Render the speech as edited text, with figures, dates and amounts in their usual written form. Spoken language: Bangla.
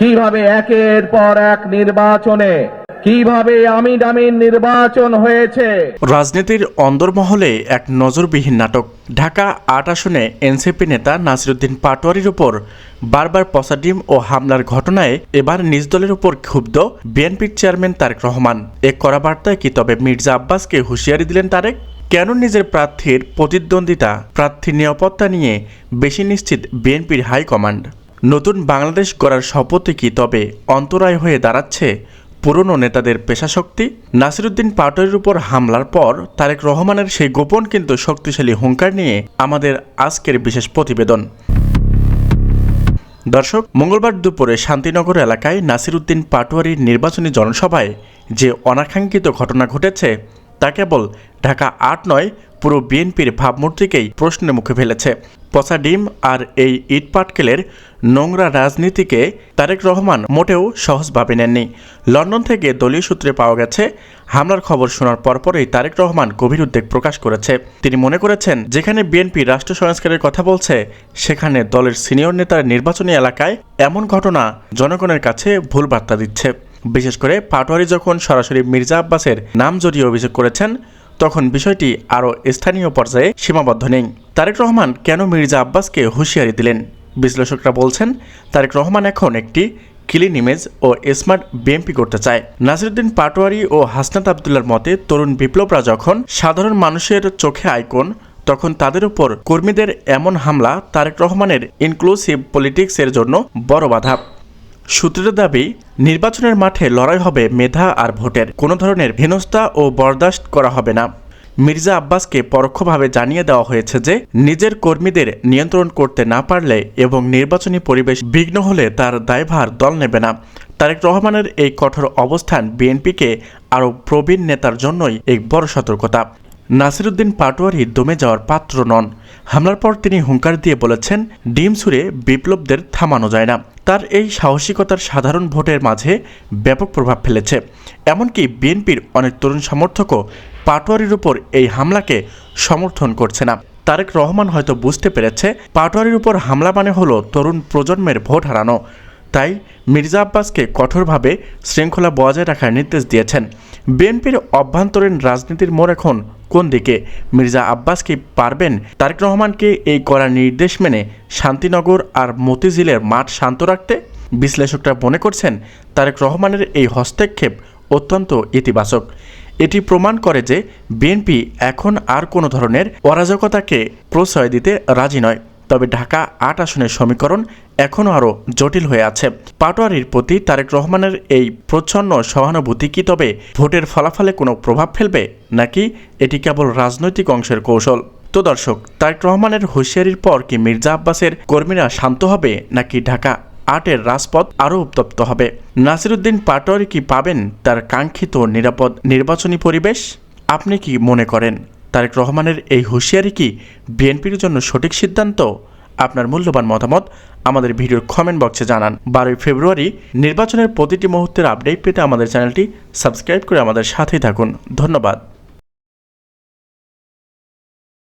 কিভাবে একের পর এক নির্বাচনে কিভাবে আমিন নির্বাচন হয়েছে। রাজনীতির অন্দরমহলে এক নজরবিহীন নাটক। ঢাকা ৮ আসনে এনসিপি নেতা নাসিরউদ্দিন পাটোয়ারির উপর বারবার পসাডিম ও হামলার ঘটনায় এবার নিজ দলের উপর ক্ষুব্ধ বিএনপির চেয়ারম্যান তারেক রহমান। এক কড়া বার্তায় কি তবে মির্জা আব্বাসকে হুঁশিয়ারি দিলেন তারেক? কেন নিজের প্রার্থীর প্রতিদ্বন্দ্বিতা, প্রার্থীর নিরাপত্তা নিয়ে বেশি নিশ্চিত বিএনপির হাইকমান্ড? নতুন বাংলাদেশ গড়ার শপথে কি তবে অন্তরায় হয়ে দাঁড়াচ্ছে পুরনো নেতাদের পেশাশক্তি? নাসিরউদ্দিন পাটোয়ারির উপর হামলার পর তারেক রহমানের সেই গোপন কিন্তু শক্তিশালী হুঙ্কার নিয়ে আমাদের আজকের বিশেষ প্রতিবেদন। দর্শক, মঙ্গলবার দুপুরে শান্তিনগর এলাকায় নাসিরউদ্দিন পাটোয়ারির নির্বাচনী জনসভায় যে অনাকাঙ্ক্ষিত ঘটনা ঘটেছে তা কেবল ঢাকা ৮ নয়, পুরো বিএনপির ভাবমূর্তিকেই প্রশ্নের মুখে ফেলেছে। পচা ডিম আর এই ইটপাটকেলের নোংরা রাজনীতিকে তারেক রহমান মোটেও সহজভাবে নেননি। লন্ডন থেকে দলীয় সূত্রে পাওয়া গেছে, হামলার খবর শোনার পরপরই তারেক রহমান গভীর উদ্বেগ প্রকাশ করেছে। তিনি মনে করেছেন, যেখানে বিএনপি রাষ্ট্র সংস্কারের কথা বলছে, সেখানে দলের সিনিয়র নেতার নির্বাচনী এলাকায় এমন ঘটনা জনগণের কাছে ভুল বার্তা দিচ্ছে। বিশেষ করে পাটোয়ারি যখন সরাসরি মির্জা আব্বাসের নাম জড়িয়ে অভিযোগ করেছেন, তখন বিষয়টি আরও স্থানীয় পর্যায়ে সীমাবদ্ধ নেই। তারেক রহমান কেন মির্জা আব্বাসকে হুঁশিয়ারি দিলেন? বিশ্লেষকরা বলছেন, তারেক রহমান এখন একটি ক্লিন ইমেজ ও স্মার্ট বিএনপি করতে চায়। নাসিরউদ্দিন পাটোয়ারি ও হাসনাত আবদুল্লার মতে তরুণ বিপ্লবরা যখন সাধারণ মানুষের চোখে আইকন, তখন তাদের উপর কর্মীদের এমন হামলা তারেক রহমানের ইনক্লুসিভ পলিটিক্সের জন্য বড় বাধা। সূত্রের দাবি, নির্বাচনের মাঠে লড়াই হবে মেধা আর ভোটের, কোনো ধরনের হেনস্থা ও বরদাস্ত করা হবে না। মির্জা আব্বাসকে পরোক্ষভাবে জানিয়ে দেওয়া হয়েছে যে নিজের কর্মীদের নিয়ন্ত্রণ করতে না পারলে এবং নির্বাচনী পরিবেশ বিঘ্ন হলে তার দায়ভার দল নেবে না। তারেক রহমানের এই কঠোর অবস্থান বিএনপিকে আরও প্রবীণ নেতার জন্যই এক বড় সতর্কতা। নাসিরউদ্দিন পাটোয়ারি দমে যাওয়ার পাত্র নন। হামলার পর তিনি হুঙ্কার দিয়ে বলেছেন, ডিম ছুঁড়ে বিপ্লবদের থামানো যায় না। তার এই সাহসিকতার সাধারণ ভোটের মাঝে ব্যাপক প্রভাব ফেলেছে। এমনকি বিএনপির অনেক তরুণ সমর্থকও পাটোয়ারির উপর এই হামলাকে সমর্থন করছে না। তারেক রহমান হয়তো বুঝতে পেরেছে, পাটোয়ারির উপর হামলা মানে হলো তরুণ প্রজন্মের ভোট হারানো। তাই মির্জা আব্বাসকে কঠোরভাবে শৃঙ্খলা বজায় রাখার নির্দেশ দিয়েছেন। বিএনপির অভ্যন্তরীণ রাজনীতির মোড় এখন কোন দিকে? মির্জা আব্বাস কি পারবেন তারেক রহমানকে এই কড়া নির্দেশ মেনে শান্তিনগর আর মতিঝিলের মাঠ শান্ত রাখতে? বিশ্লেষকরা মনে করছেন, তারেক রহমানের এই হস্তক্ষেপ অত্যন্ত ইতিবাচক। এটি প্রমাণ করে যে বিএনপি এখন আর কোনো ধরনের অরাজকতাকে প্রশ্রয় দিতে রাজি নয়। তবে ঢাকা ৮ আসনের সমীকরণ এখনও আরও জটিল হয়ে আছে। পাটোয়ারির প্রতি তারেক রহমানের এই প্রচ্ছন্ন সহানুভূতি কি তবে ভোটের ফলাফলে কোনো প্রভাব ফেলবে, নাকি এটি কেবল রাজনৈতিক অংশের কৌশল? তো দর্শক, তারেক রহমানের হুঁশিয়ারির পর কি মির্জা আব্বাসের কর্মীরা শান্ত হবে, নাকি ঢাকা ৮-এর রাজপথ আরও উত্তপ্ত হবে? নাসিরউদ্দিন পাটোয়ারি কি পাবেন তার কাঙ্ক্ষিত নিরাপদ নির্বাচনী পরিবেশ? আপনি কি মনে করেন তারেক রহমানের এই হুঁশিয়ারি কি বিএনপির জন্য সঠিক সিদ্ধান্ত? আপনার মূল্যবান মতামত আমাদের ভিডিওর কমেন্ট বক্সে জানান। 12 ফেব্রুয়ারি নির্বাচনের প্রতিটি মুহূর্তের আপডেট পেতে আমাদের চ্যানেলটি সাবস্ক্রাইব করে আমাদের সাথেই থাকুন। ধন্যবাদ।